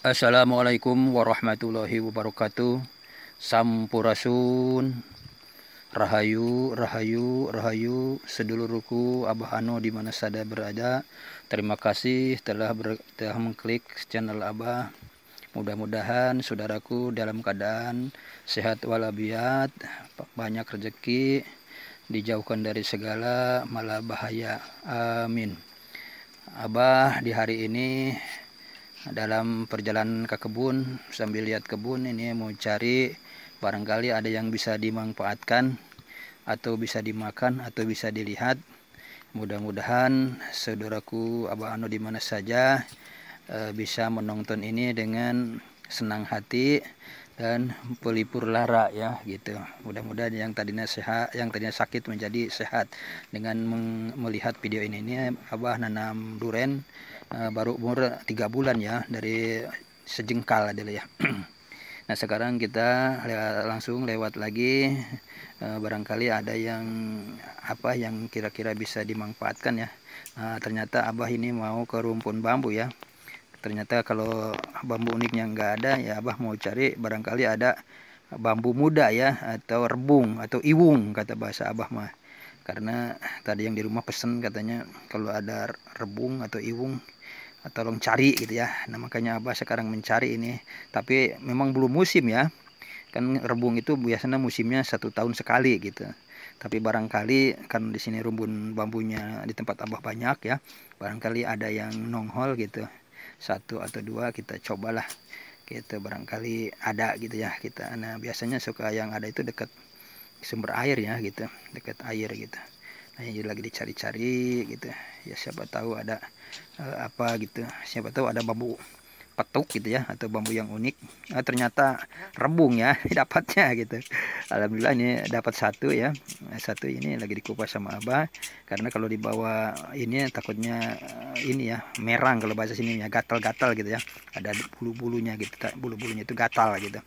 Assalamualaikum warahmatullahi wabarakatuh. Sampurasun. Rahayu, rahayu, rahayu. Sedulurku Abah Ano di mana sada berada. Terima kasih telah mengklik channel Abah. Mudah-mudahan saudaraku dalam keadaan sehat walafiat, banyak rezeki, dijauhkan dari segala malah bahaya. Amin. Abah di hari ini dalam perjalanan ke kebun sambil lihat kebun ini mau cari barangkali ada yang bisa dimanfaatkan atau bisa dimakan atau bisa dilihat. Mudah-mudahan saudaraku Abah Ano di mana saja bisa menonton ini dengan senang hati dan pelipur lara ya gitu. Mudah-mudahan yang tadinya sehat, yang tadinya sakit menjadi sehat dengan melihat video ini Abah nanam duren baru umur 3 bulan ya, dari sejengkal adalah ya. Nah sekarang kita langsung lewat lagi, barangkali ada yang apa yang kira-kira bisa dimanfaatkan ya. Nah, ternyata Abah ini mau ke rumpun bambu ya. Ternyata kalau bambu uniknya nggak ada ya, Abah mau cari barangkali ada bambu muda ya, atau rebung atau iwung kata bahasa Abah mah. Karena tadi yang di rumah pesen katanya kalau ada rebung atau iwung tolong cari gitu ya. Nah makanya Abah sekarang mencari ini, tapi memang belum musim ya, kan rebung itu biasanya musimnya 1 tahun sekali gitu. Tapi barangkali kan di sini rumpun bambunya di tempat Abah banyak ya, barangkali ada yang nongol gitu, 1 atau 2 kita cobalah gitu, barangkali ada gitu ya kita. Nah biasanya suka yang ada itu dekat sumber air ya gitu, dekat air gitu. Nah ini lagi dicari-cari gitu ya, siapa tahu ada apa gitu, siapa tahu ada bambu petuk gitu ya, atau bambu yang unik. Ternyata rebung ya dapatnya gitu. Alhamdulillah ini dapat satu ya. Satu ini lagi dikupas sama Abah, karena kalau dibawa ini takutnya ini ya merang, kalau bahasa sini ya gatal-gatal gitu ya, ada bulu-bulunya gitu, bulu-bulunya itu gatal gitu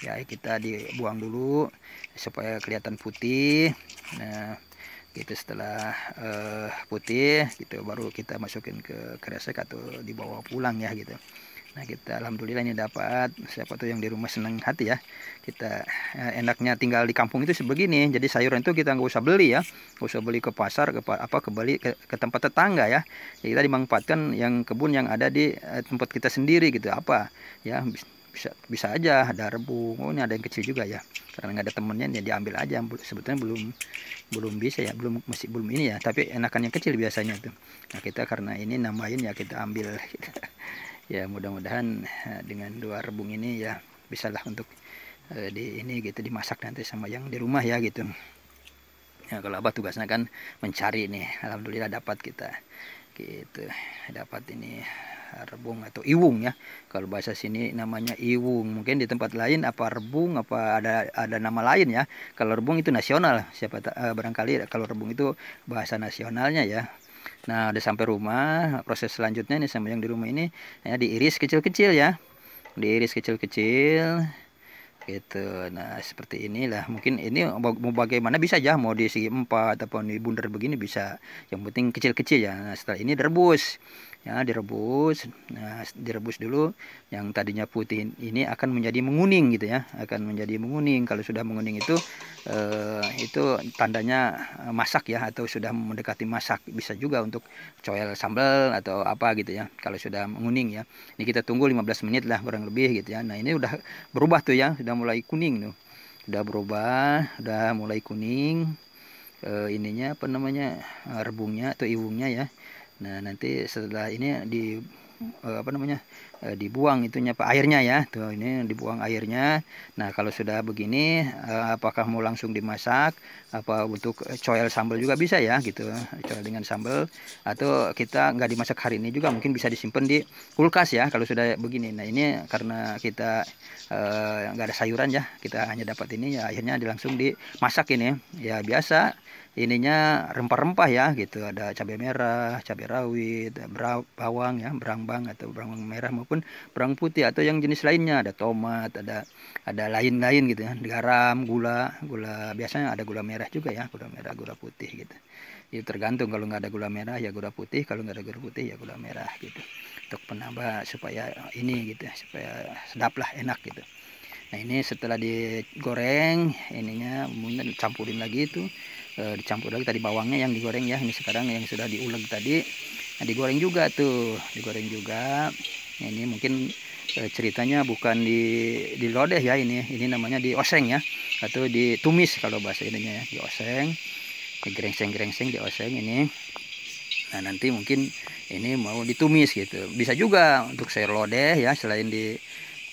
ya. Kita dibuang dulu supaya kelihatan putih. Nah gitu, setelah putih gitu baru kita masukin ke kresek atau dibawa pulang ya gitu. Nah kita alhamdulillah ini dapat, siapa tuh yang di rumah senang hati ya. Kita enaknya tinggal di kampung itu sebegini, jadi sayuran itu kita nggak usah beli ya, nggak usah beli ke pasar, ke tempat tetangga ya. Jadi kita dimanfaatkan yang kebun yang ada di tempat kita sendiri gitu. Apa ya, bisa aja ada rebung, oh ini ada yang kecil juga ya, karena nggak ada temennya ya diambil aja. Sebetulnya belum belum bisa ya, masih belum ini ya, tapi enakan yang kecil biasanya tuh. Nah kita karena ini nambahin ya kita ambil ya. Mudah-mudahan dengan 2 rebung ini ya bisalah untuk di ini gitu dimasak nanti sama yang di rumah ya gitu. Ya kalau Abah tugasnya kan mencari nih, alhamdulillah dapat kita gitu, dapat ini rebung atau iwung ya. Kalau bahasa sini namanya iwung, mungkin di tempat lain apa rebung, apa ada nama lain ya. Kalau rebung itu nasional, barangkali kalau rebung itu bahasa nasionalnya ya. Nah udah sampai rumah, proses selanjutnya nih sama yang di rumah ini ya, diiris kecil-kecil ya, diiris kecil-kecil gitu. Nah seperti inilah, mungkin ini mau bagaimana bisa aja, mau di segi 4 ataupun di bundar begini bisa, yang penting kecil-kecil ya. Nah setelah ini direbus ya, direbus. Nah direbus dulu, yang tadinya putih ini akan menjadi menguning gitu ya, akan menjadi menguning. Kalau sudah menguning itu tandanya masak ya, atau sudah mendekati masak. Bisa juga untuk coel sambal atau apa gitu ya kalau sudah menguning ya. Ini kita tunggu 15 menit lah kurang lebih gitu ya. Nah ini udah berubah tuh ya, sudah mulai kuning tuh, udah berubah, udah mulai kuning ininya apa namanya, rebungnya atau iwungnya ya. Nah nanti setelah ini apa namanya, dibuang itunya apa airnya ya, tuh ini dibuang airnya. Nah kalau sudah begini, apakah mau langsung dimasak apa untuk coel sambal juga bisa ya gitu, coel dengan sambal, atau kita nggak dimasak hari ini juga mungkin bisa disimpan di kulkas ya kalau sudah begini. Nah ini karena kita nggak ada sayuran ya, kita hanya dapat ini ya, akhirnya langsung dimasak ini ya. Biasa ininya rempah-rempah ya gitu, ada cabai merah, cabai rawit, bawang ya, berambang atau berambang merah maupun berambang putih, atau yang jenis lainnya, ada tomat, ada lain-lain gitu ya, garam, gula biasanya ada gula merah juga ya, gula merah, gula putih gitu. Itu tergantung, kalau nggak ada gula merah ya gula putih, kalau nggak ada gula putih ya gula merah gitu. untuk penambah supaya ini gitu, supaya sedap lah, enak gitu. Nah ini setelah digoreng ininya, kemudian campurin lagi itu, dicampur lagi tadi bawangnya yang digoreng ya, ini sekarang yang sudah diulek tadi, nah digoreng juga tuh, digoreng juga. Nah, ini mungkin ceritanya bukan di lodeh ya, ini namanya dioseng ya, atau ditumis kalau bahasa ininya ya, dioseng, digerengseng-gerengseng, dioseng ini. Nah nanti mungkin ini mau ditumis gitu, bisa juga untuk sayur lodeh ya, selain di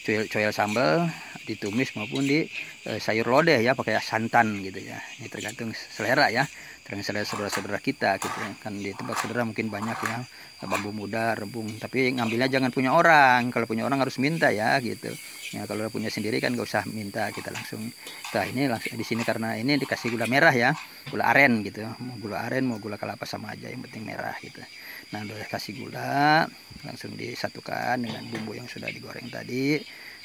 coel sambal, ditumis maupun di sayur lodeh ya pakai santan gitu ya. Ini tergantung selera ya, tergantung selera saudara-saudara kita gitu kan. Di tempat saudara mungkin banyak ya bambu muda, rebung, tapi ngambilnya jangan punya orang. Kalau punya orang harus minta ya gitu ya. Kalau punya sendiri kan gak usah minta, kita langsung. Nah ini langsung di sini karena ini dikasih gula merah ya, gula aren gitu, mau gula aren mau gula kelapa sama aja, yang penting merah gitu. Nah udah kasih gula, langsung disatukan dengan bumbu yang sudah digoreng tadi.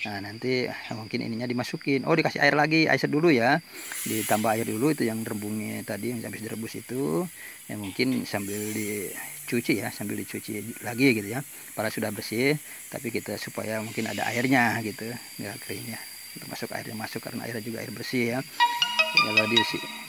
Nah nanti mungkin ininya dimasukin, oh dikasih air lagi, air dulu ya, ditambah air dulu itu yang rebungnya tadi yang habis direbus itu ya, mungkin sambil dicuci ya, sambil dicuci lagi gitu ya, para sudah bersih tapi kita supaya mungkin ada airnya gitu, nggak keringnya, untuk masuk airnya masuk karena airnya juga air bersih ya.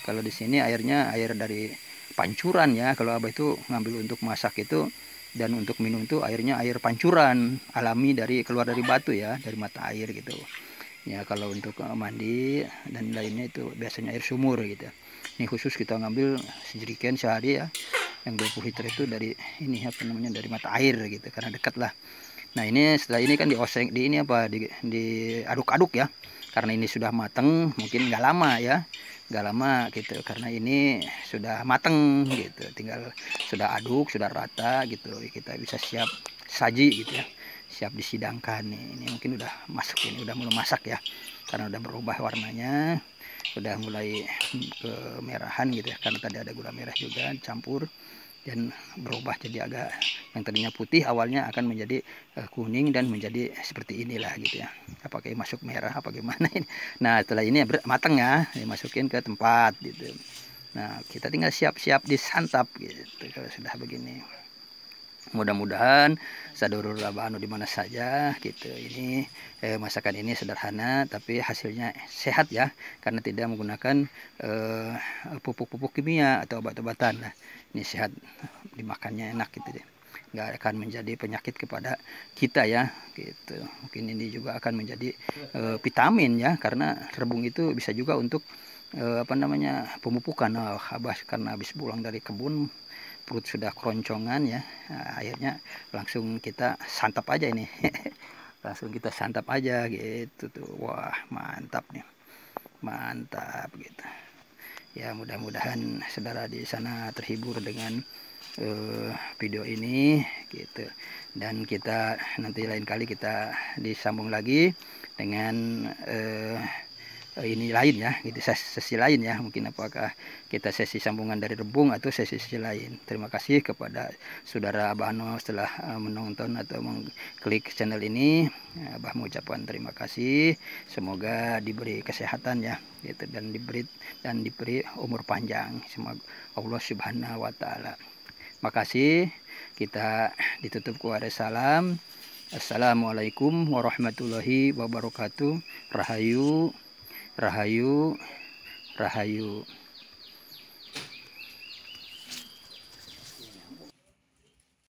Kalau di sini airnya air dari pancuran ya, kalau abah itu ngambil untuk masak itu, dan untuk minum itu airnya air pancuran alami keluar dari batu ya, dari mata air gitu ya. Kalau untuk mandi dan lainnya itu biasanya air sumur gitu. Ini khusus kita ngambil sejerigen sehari ya, yang 20 liter itu dari ini apa namanya, dari mata air gitu, karena dekat lah. Nah ini setelah ini kan dioseng, di ini apa, diaduk-aduk ya, karena ini sudah mateng, mungkin nggak lama ya, nggak lama gitu, karena ini sudah mateng gitu, tinggal sudah aduk, sudah rata gitu, kita bisa siap saji gitu ya, siap disidangkan nih. Ini mungkin udah masuk, ini udah mulai masak ya, karena udah berubah warnanya, udah mulai kemerahan gitu ya, karena tadi ada gula merah juga campur, dan berubah jadi agak, yang tadinya putih awalnya akan menjadi kuning dan menjadi seperti inilah gitu ya. Apakah masuk merah apa gimana ini. Nah setelah ini matang ya, dimasukin ke tempat gitu. Nah kita tinggal siap-siap disantap gitu kalau sudah begini. Mudah-mudahan sadurur abano di mana saja gitu. Ini masakan ini sederhana tapi hasilnya sehat ya, karena tidak menggunakan pupuk-pupuk kimia atau obat-obatan. Nah, ini sehat, dimakannya enak gitu deh. Nggak akan menjadi penyakit kepada kita ya gitu. Mungkin ini juga akan menjadi vitamin ya, karena rebung itu bisa juga untuk apa namanya, pemupukan. Nah, abah karena habis pulang dari kebun, perut sudah keroncongan ya, nah, akhirnya langsung kita santap aja ini. Langsung kita santap aja gitu tuh. Wah mantap nih, mantap gitu ya. Mudah-mudahan saudara di sana terhibur dengan video ini gitu, dan kita nanti lain kali kita disambung lagi dengan ini lain ya, gitu, sesi lain ya, mungkin apakah kita sesi sambungan dari rebung atau sesi lain. Terima kasih kepada saudara Abah Ano setelah menonton atau mengklik channel ini. Abah mengucapkan terima kasih, semoga diberi kesehatan ya gitu, dan diberi umur panjang, semoga Allah Subhanahu wa taala. Makasih, kita ditutup kepada salam. Assalamualaikum warahmatullahi wabarakatuh. Rahayu, Rahayu, Rahayu.